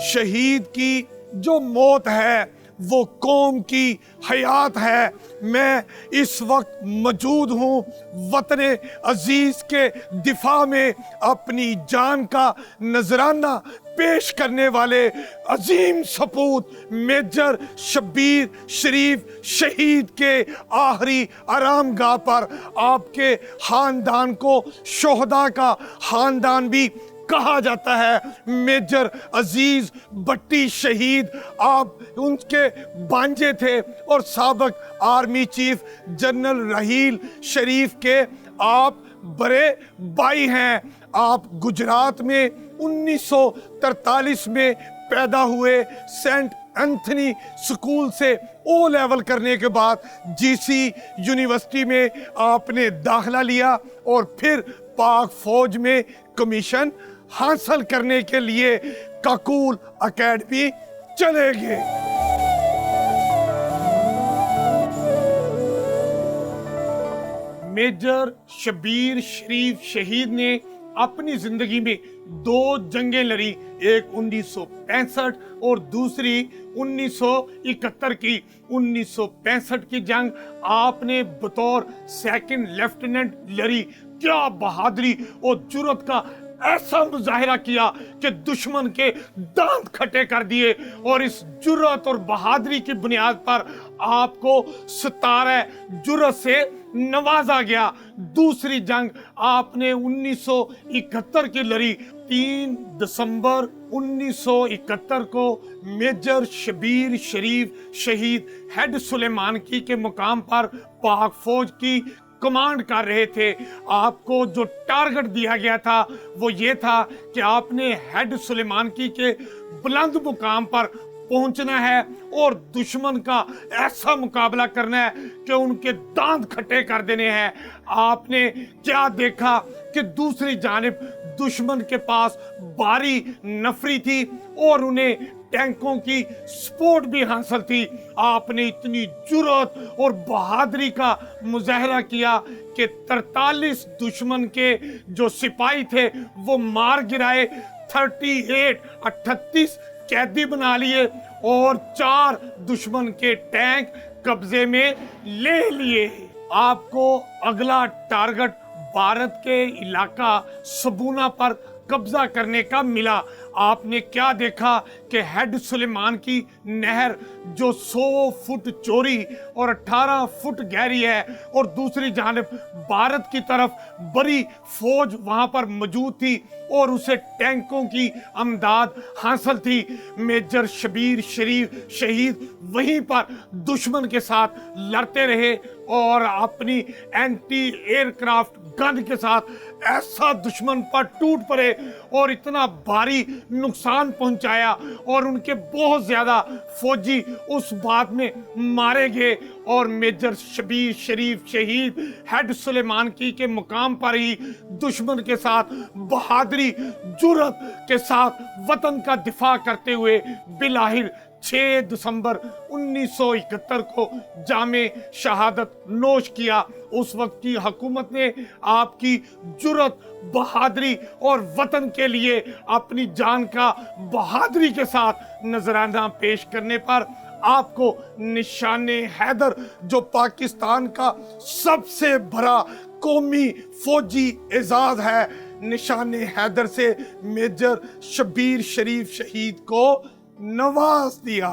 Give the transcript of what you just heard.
शहीद की जो मौत है वो कौम की हयात है। मैं इस वक्त मौजूद हूँ वतन अजीज के दिफा में अपनी जान का नजराना पेश करने वाले अजीम सपूत मेजर शब्बीर शरीफ शहीद के आखिरी आरामगाह पर। आपके खानदान को शोहदा का खानदान भी कहा जाता है। मेजर अजीज भट्टी शहीद, आप उनके भांजे थे और साबिक आर्मी चीफ जनरल रहील शरीफ के आप बड़े भाई हैं। आप गुजरात में 1943 में पैदा हुए। सेंट एंथनी स्कूल से ओ लेवल करने के बाद जीसी यूनिवर्सिटी में आपने दाखिला लिया और फिर पाक फौज में कमीशन हासिल करने के लिए काकुल एकेडमी चले गए। मेजर शब्बीर शरीफ शहीद ने अपनी जिंदगी में 2 जंगें लड़ी, एक 1965 और दूसरी 1971 की। 1965 की जंग आपने बतौर सेकंड लेफ्टिनेंट लड़ी। क्या बहादुरी और जुर्रत का ऐसा मुजाहिरा किया कि दुश्मन के दांत खट्टे कर दिए, और इस जुर्रत और बहादुरी की बुनियाद पर आपको सितारे जुर्रत से नवाजा गया। दूसरी जंग आपने 1971 की लड़ी। 3 दिसंबर 1971 को मेजर शब्बीर शरीफ शहीद हेड सुलेमानकी के मुकाम पर पाक फौज की कमांड कर रहे थे। आपको जो टारगेट दिया गया था वो ये था कि आपने हेड सुलेमानकी के बुलंद मुकाम पर पहुंचना है और दुश्मन का ऐसा मुकाबला करना है कि उनके दांत खट्टे कर देने हैं। आपने क्या देखा कि दूसरी जानिब दुश्मन के पास भारी नफरी थी और उन्हें टैंकों की सपोर्ट भी हासिल थी। आपने इतनी जुर्रत और बहादुरी का मुजाहरा किया कि 43 दुश्मन के जो सिपाही थे वो मार गिराए, 38 कैदी बना लिए और 4 दुश्मन के टैंक कब्जे में ले लिए। आपको अगला टारगेट भारत के इलाका सबूना पर कब्जा करने का मिला। आपने क्या देखा कि हेड सुलेमानकी नहर जो 100 फुट चौड़ी और 18 फुट गहरी है, और दूसरी जानिब भारत की तरफ बड़ी फौज वहां पर मौजूद थी और उसे टैंकों की अमदाद हासिल थी। मेजर शब्बीर शरीफ शहीद वहीं पर दुश्मन के साथ लड़ते रहे और अपनी एंटी एयरक्राफ्ट गन के साथ ऐसा दुश्मन पर टूट पड़े और इतना भारी नुकसान पहुंचाया और उनके बहुत ज्यादा फौजी उस बात में मारे गए। और मेजर शब्बीर शरीफ शहीद हेड सुलेमानकी के मुकाम पर ही दुश्मन के साथ बहादुरी जुर्रत के साथ वतन का दिफा करते हुए बिलाहिर 6 दिसंबर 1971 को जामे शहादत नोश किया। उस वक्त की हुकूमत ने आपकी जुर्रत, बहादुरी और वतन के लिए अपनी जान का बहादुरी के साथ नजराना पेश करने पर आपको निशाने हैदर, जो पाकिस्तान का सबसे बड़ा कौमी फौजी एजाज है, निशाने हैदर से मेजर शब्बीर शरीफ शहीद को नवाज दिया।